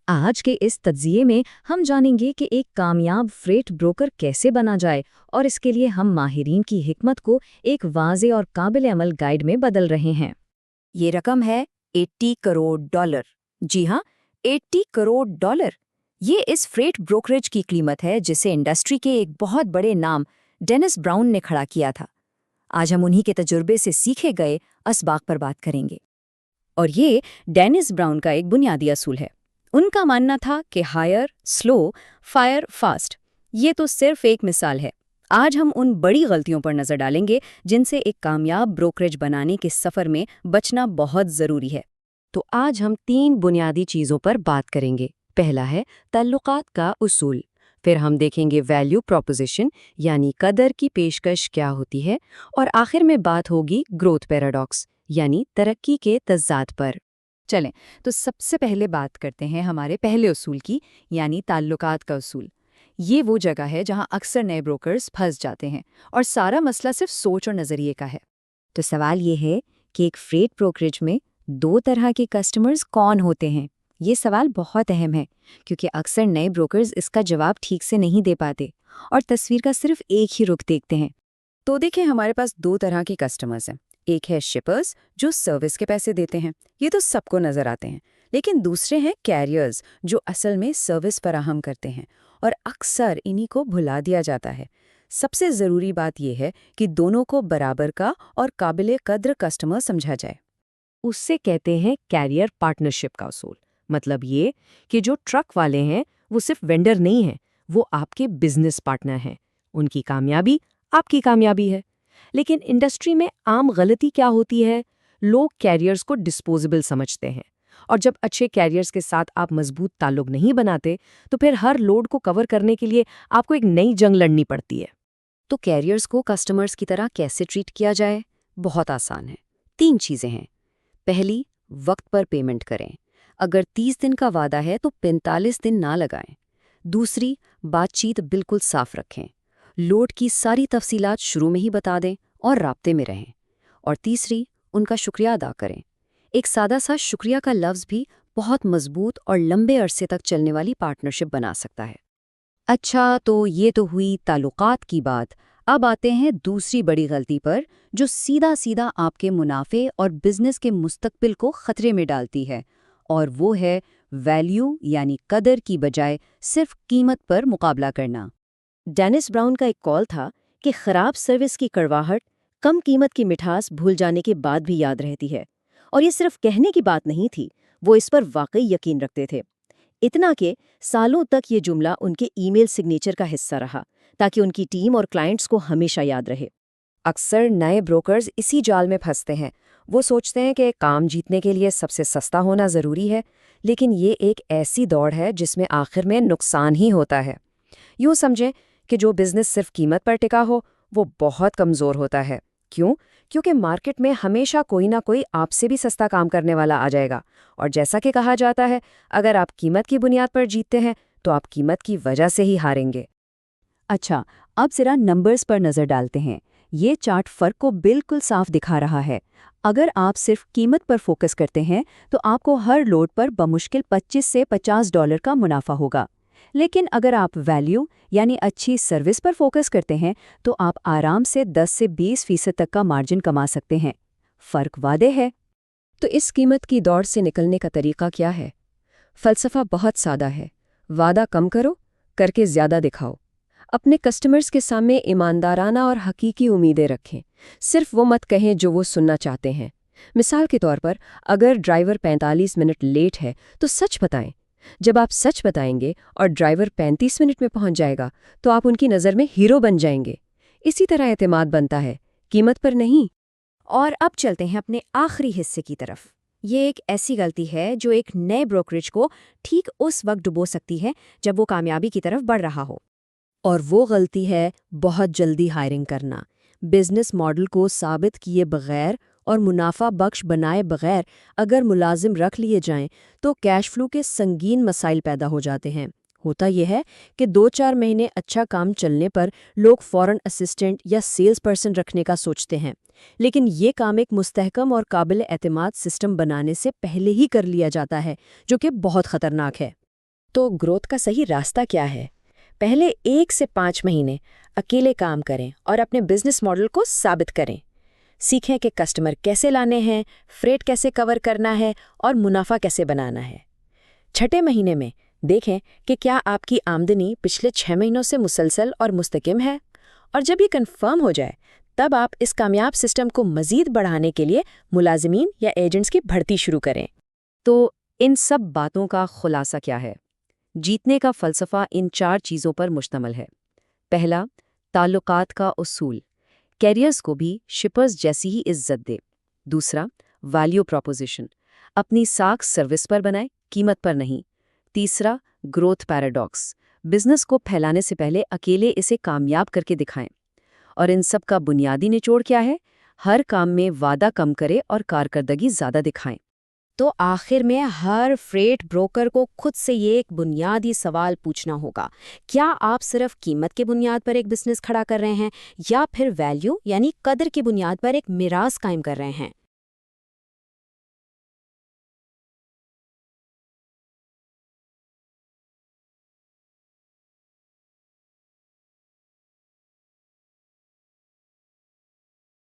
आज के इस तज्जिये में हम जानेंगे कि एक कामयाब फ्रेट ब्रोकर कैसे बना जाए और इसके लिए हम माहिरीन की हिकमत को एक वाज़े और काबिल अमल गाइड में बदल रहे हैं। ये रकम है $80 करोड़। जी हाँ, $80 करोड़। ये इस फ्रेट ब्रोकरेज की कीमत है जिसे इंडस्ट्री के एक बहुत बड़े नाम डेनिस ब्राउन ने खड़ा किया था। आज हम उन्हीं के तजुर्बे से सीखे गए असबाक पर बात करेंगे। और ये डेनिस ब्राउन का एक बुनियादी असूल है। उनका मानना था कि हायर स्लो, फायर फास्ट। ये तो सिर्फ एक मिसाल है। आज हम उन बड़ी गलतियों पर नजर डालेंगे जिनसे एक कामयाब ब्रोकरेज बनाने के सफर में बचना बहुत जरूरी है। तो आज हम 3 बुनियादी चीज़ों पर बात करेंगे। पहला है ताल्लुकात का उसूल, फिर हम देखेंगे वैल्यू प्रोपोजिशन यानी कदर की पेशकश क्या होती है, और आखिर में बात होगी ग्रोथ पैराडॉक्स यानी तरक्की के तज़ाद पर। चलें, तो सबसे पहले बात करते हैं हमारे पहले उसूल की, यानी ताल्लुकात का उसूल। ये वो जगह है जहां अक्सर नए ब्रोकर्स फंस जाते हैं और सारा मसला सिर्फ सोच और नज़रिए का है। तो सवाल ये है कि एक फ्रेट ब्रोकरेज में 2 तरह के कस्टमर्स कौन होते हैं। ये सवाल बहुत अहम है क्योंकि अक्सर नए ब्रोकर्स इसका जवाब ठीक से नहीं दे पाते और तस्वीर का सिर्फ एक ही रुख देखते हैं। तो देखें, हमारे पास 2 तरह के कस्टमर्स हैं। एक है शिपर्स जो सर्विस के पैसे देते हैं, ये तो सबको नजर आते हैं। लेकिन दूसरे हैं कैरियर्स जो असल में सर्विस फराहम करते हैं, और अक्सर इन्हीं को भुला दिया जाता है। सबसे ज़रूरी बात यह है कि दोनों को बराबर का और काबिल कद्र कस्टमर समझा जाए। उससे कहते हैं कैरियर पार्टनरशिप का उसूल। मतलब ये कि जो ट्रक वाले हैं वो सिर्फ वेंडर नहीं हैं, वो आपके बिजनेस पार्टनर हैं। उनकी कामयाबी आपकी कामयाबी है। लेकिन इंडस्ट्री में आम गलती क्या होती है? लोग कैरियर्स को डिस्पोजेबल समझते हैं, और जब अच्छे कैरियर्स के साथ आप मजबूत ताल्लुक नहीं बनाते तो फिर हर लोड को कवर करने के लिए आपको एक नई जंग लड़नी पड़ती है। तो कैरियर्स को कस्टमर्स की तरह कैसे ट्रीट किया जाए? बहुत आसान है। 3 चीज़ें हैं। पहली, वक्त पर पेमेंट करें। अगर 30 दिन का वादा है तो 45 दिन ना लगाएं। दूसरी, बातचीत बिल्कुल साफ रखें। लोड की सारी तफसीलात शुरू में ही बता दें और राब्ते में रहें। और तीसरी, उनका शुक्रिया अदा करें। एक सादा सा शुक्रिया का लफ्ज़ भी बहुत मजबूत और लंबे अरसे तक चलने वाली पार्टनरशिप बना सकता है। अच्छा, तो ये तो हुई ताल्लुकात की बात। अब आते हैं दूसरी बड़ी गलती पर, जो सीधा सीधा आपके मुनाफे और बिजनेस के मुस्तकबिल को खतरे में डालती है, और वो है वैल्यू यानी कदर की बजाय सिर्फ कीमत पर मुकाबला करना। डेनिस ब्राउन का एक कॉल था कि खराब सर्विस की कड़वाहट कम कीमत की मिठास भूल जाने के बाद भी याद रहती है। और ये सिर्फ कहने की बात नहीं थी, वो इस पर वाकई यकीन रखते थे। इतना कि सालों तक ये जुमला उनके ईमेल सिग्नेचर का हिस्सा रहा, ताकि उनकी टीम और क्लाइंट्स को हमेशा याद रहे। अक्सर नए ब्रोकर्स इसी जाल में फंसते हैं। वो सोचते हैं कि काम जीतने के लिए सबसे सस्ता होना ज़रूरी है, लेकिन ये एक ऐसी दौड़ है जिसमें आखिर में नुकसान ही होता है। यूँ समझें कि जो बिजनेस सिर्फ कीमत पर टिका हो वो बहुत कमज़ोर होता है। क्यों? क्योंकि मार्केट में हमेशा कोई ना कोई आपसे भी सस्ता काम करने वाला आ जाएगा, और जैसा कि कहा जाता है, अगर आप कीमत की बुनियाद पर जीतते हैं तो आप कीमत की वजह से ही हारेंगे। अच्छा, अब जरा नंबर्स पर नज़र डालते हैं। ये चार्ट फ़र्क को बिल्कुल साफ दिखा रहा है। अगर आप सिर्फ कीमत पर फोकस करते हैं तो आपको हर लोड पर बमुश्किल 25 से $50 का मुनाफा होगा। लेकिन अगर आप वैल्यू यानी अच्छी सर्विस पर फोकस करते हैं तो आप आराम से 10 से 20% तक का मार्जिन कमा सकते हैं। फ़र्क वादे है। तो इस कीमत की दौड़ से निकलने का तरीका क्या है? फ़लसफ़ा बहुत सादा है। वादा कम करो, करके ज़्यादा दिखाओ। अपने कस्टमर्स के सामने ईमानदाराना और हकीकी उम्मीदें रखें। सिर्फ वो मत कहें जो वो सुनना चाहते हैं। मिसाल के तौर पर, अगर ड्राइवर 45 मिनट लेट है तो सच बताएं। जब आप सच बताएंगे और ड्राइवर 35 मिनट में पहुंच जाएगा तो आप उनकी नज़र में हीरो बन जाएंगे। इसी तरह एतमाद बनता है, कीमत पर नहीं। और अब चलते हैं अपने आखिरी हिस्से की तरफ। ये एक ऐसी गलती है जो एक नए ब्रोकरेज को ठीक उस वक्त डुबो सकती है जब वो कामयाबी की तरफ बढ़ रहा हो। और वो गलती है बहुत जल्दी हायरिंग करना। बिजनेस मॉडल को साबित किए बगैर और मुनाफा बख्श बनाए बगैर अगर मुलाजिम रख लिए जाएं तो कैश फ्लो के संगीन मसाइल पैदा हो जाते हैं। होता यह है कि 2-4 महीने अच्छा काम चलने पर लोग फौरन असिस्टेंट या सेल्स पर्सन रखने का सोचते हैं, लेकिन ये काम एक मुस्तहकम और काबिल एतमाद सिस्टम बनाने से पहले ही कर लिया जाता है, जो कि बहुत खतरनाक है। तो ग्रोथ का सही रास्ता क्या है? पहले 1 से 5 महीने अकेले काम करें और अपने बिजनेस मॉडल को साबित करें। सीखें कि कस्टमर कैसे लाने हैं, फ्रेट कैसे कवर करना है और मुनाफा कैसे बनाना है। छठे महीने में देखें कि क्या आपकी आमदनी पिछले 6 महीनों से मुसलसल और मुस्तकिम है, और जब ये कंफर्म हो जाए तब आप इस कामयाब सिस्टम को मजीद बढ़ाने के लिए मुलाजिमीन या एजेंट्स की भर्ती शुरू करें। तो इन सब बातों का खुलासा क्या है? जीतने का फलसफा इन 4 चीज़ों पर मुश्तमिल है। पहला, ताल्लुकात का उसूल, कैरियर्स को भी शिपर्स जैसी ही इज्जत दे। दूसरा, वैल्यू प्रोपोजिशन, अपनी साख सर्विस पर बनाए, कीमत पर नहीं। तीसरा, ग्रोथ पैराडॉक्स, बिजनेस को फैलाने से पहले अकेले इसे कामयाब करके दिखाएं। और इन सब का बुनियादी निचोड़ क्या है? हर काम में वादा कम करे और कारकर्दगी ज़्यादा दिखाएं। तो आखिर में हर फ्रेट ब्रोकर को खुद से ये एक बुनियादी सवाल पूछना होगा, क्या आप सिर्फ कीमत के बुनियाद पर एक बिजनेस खड़ा कर रहे हैं या फिर वैल्यू यानी कदर की बुनियाद पर एक मिरास कायम कर रहे हैं?